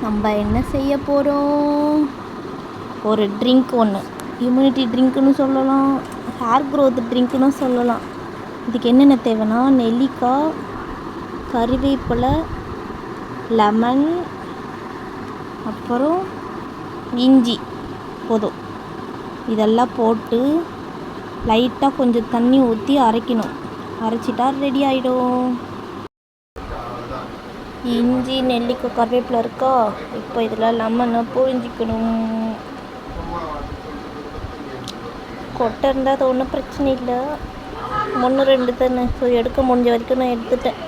நம்ம என்ன செய்ய போகிறோம்? ஒரு ட்ரிங்க் ஒன்று, இம்யூனிட்டி ட்ரிங்க்குன்னு சொல்லலாம், ஹேர் க்ரோத் ட்ரிங்க்குன்னு சொல்லலாம். இதுக்கு என்னென்ன தேவைன்னா, நெல்லிக்காய், கறிவேப்பிலை, லெமன், அப்புறம் இஞ்சி போதும். இதெல்லாம் போட்டு லைட்டாக கொஞ்சம் தண்ணி ஊற்றி அரைக்கணும். அரைச்சிட்டா ரெடி ஆகிடும். இஞ்சி, நெல்லிக்காய், கருவேப்பிலை இருக்கா? இப்போ இதில் லெமனை புழிஞ்சிக்கணும். கொட்டை இருந்தால் அது ஒன்றும் பிரச்சனை இல்லை, 1-2 தானே. ஸோ எடுக்க முடிஞ்ச வரைக்கும் நான் எடுத்துட்டேன்.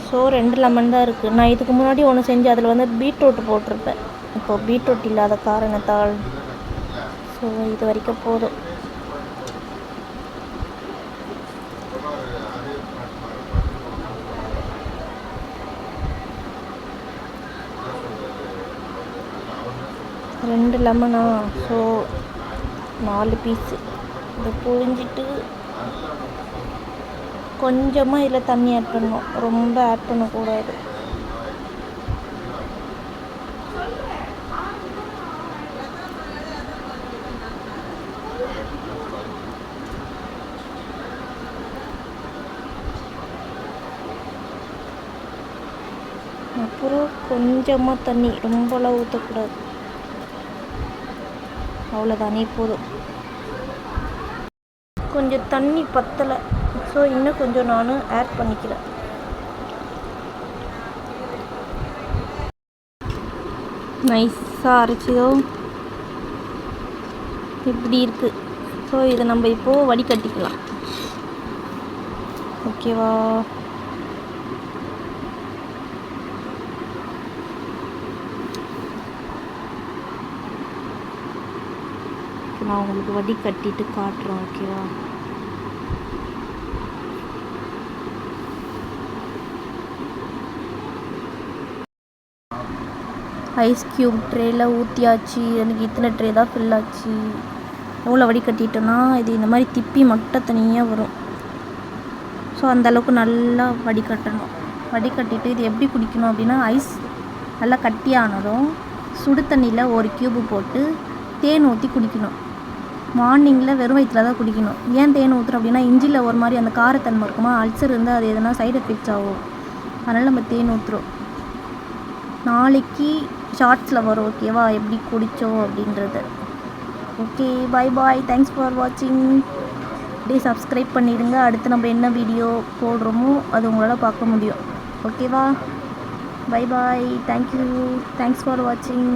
ஸோ 2 லெமன் தான் இருக்குது. நான் இதுக்கு முன்னாடி ஒன்று செஞ்சு அதில் வந்து பீட்ரூட் போட்டிருப்பேன். இப்போ பீட்ரூட் இல்லாத காரணத்தால் ஸோ இது வரைக்கும் போதும். ரெண்டு லெமனா? So 4 piece. இதை புழிஞ்சிட்டு கொஞ்சமாக இதில் தண்ணி ஆட் பண்ணணும், ரொம்ப ஆட் பண்ணக்கூடாது. அப்புறம் கொஞ்சமாக தண்ணி, ரொம்பலாம் ஊற்றக்கூடாது. அவ்வளோதானே, போதும். கொஞ்சம் தண்ணி பத்தலை, ஸோ இன்னும் கொஞ்சம் நான் ஆட் பண்ணிக்கிறேன். நைஸாக அரைச்சதோ இப்படி இருக்குது. ஸோ இதை நம்ம இப்போது வடிகட்டிக்கலாம். ஓகேவா? நான் உங்களுக்கு வடிகட்டிட்டு காட்டுறேன். ஓகேவா? ஐஸ் க்யூப் ட்ரேயில் ஊற்றியாச்சு. எனக்கு இத்தனை ட்ரே தான் ஃபில் ஆச்சு. எவ்வளோ வடிகட்டிட்டோன்னா இது இந்த மாதிரி திப்பி மட்டும் தனியாக வரும். ஸோ அந்தளவுக்கு நல்லா வடிகட்டணும். வடிகட்டிட்டு இது எப்படி குடிக்கணும் அப்படின்னா, ஐஸ் நல்லா கட்டியானதும் சுடு தண்ணியில் 1 க்யூப்பு போட்டு தேன் ஊற்றி குடிக்கணும். மார்னிங்கில் வெறும் வயிற்றில் தான் குடிக்கணும். ஏன் தேன் ஊற்றுறோம் அப்படின்னா, இஞ்சியில் ஒரு மாதிரி அந்த காரத்தன்மை இருக்குமா, அல்சர் இருந்தால் அது எதனா சைடு எஃபெக்ட்ஸ் ஆகும். அதனால் நம்ம தேன் ஊற்றுறோம். நாளைக்கு ஷார்ட்ஸில் வரும். ஓகேவா? எப்படி குடித்தோம் அப்படின்றது. Okay, bye bye. Thanks for வாட்சிங். அப்படியே சப்ஸ்கிரைப் பண்ணிடுங்க. அடுத்து நம்ம என்ன வீடியோ போடுறோமோ அது உங்களால் பார்க்க முடியும். ஓகேவா? Bye bye. Thank you. Thanks for வாட்சிங்.